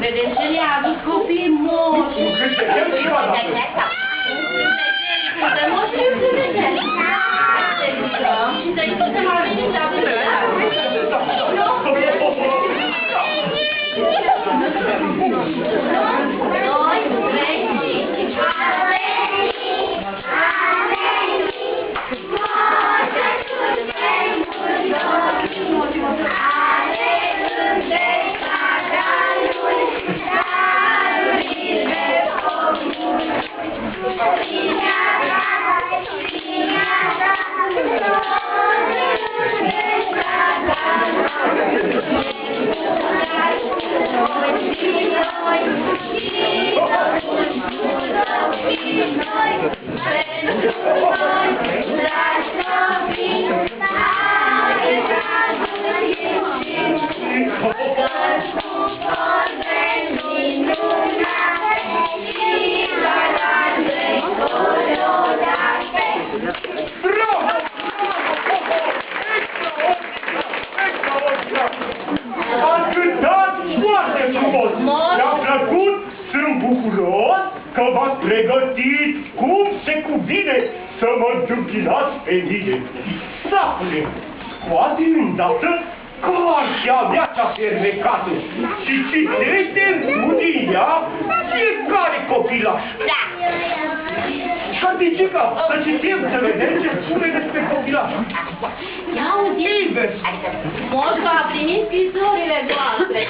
Vedeți ce le-a adus copiii moși. Să moșii îl vedeți. Să ridicăm și să-i ducem la mine să avem să mă întâmpinați pe mine. Safule, scoate îndată cartea mea cea fermecată și citește în ea fiecare copilaș. Da. Și-a Măticica, să citim, să vedem ce spune despre copilaș. Ia uite, moșul a primit scrisorile voastre.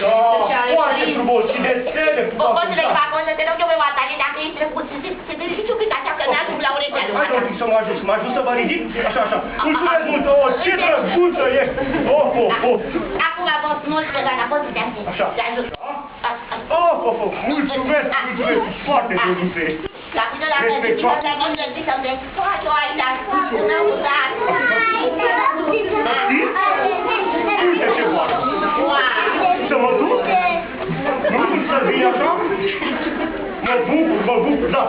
Da, foarte frumos și desene frumos. Poți să vezi acolo, te rog eu pe oatare, dacă ești trecut, să verifici un pic așa că n-a la urechea lui. Hai, să mă ajut să mă ridic, așa, așa. Mulțumesc mult, ce drăguță ești. Acum a fost mult pe care a fost să te ajut. Așa. Mulțumesc, foarte drăguță ești. La tine la mine, și să mă gândi să te faci o aici, să mă udat. Uite ce fac. Să mă duc? Nu știu să vii așa? Mă bucur, da.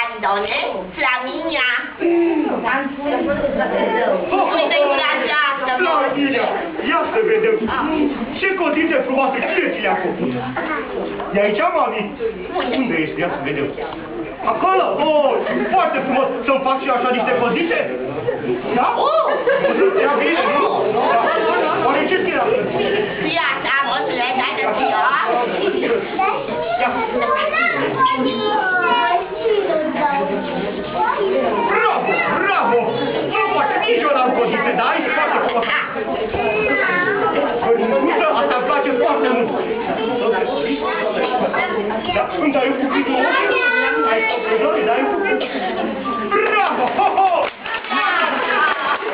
Andone, Flaminia. Uite-i la aceasta, Flaminia, ia să vedem. Ce codițe frumoase, cine-ți-le acolo? E aici, mami? Unde este? Ia să vedem. Acolo? Foarte frumos. Să-mi fac și așa niște codițe? Da? Ia bine, nu? Oare ce scrie asta? Ia așa, moșule, dai de ziua. Bravo, bravo! Nu poate, nici eu n-am codițe, dar aici foarte frumos. Asta îmi place foarte mult. Da, îmi dai un cuvânt nou?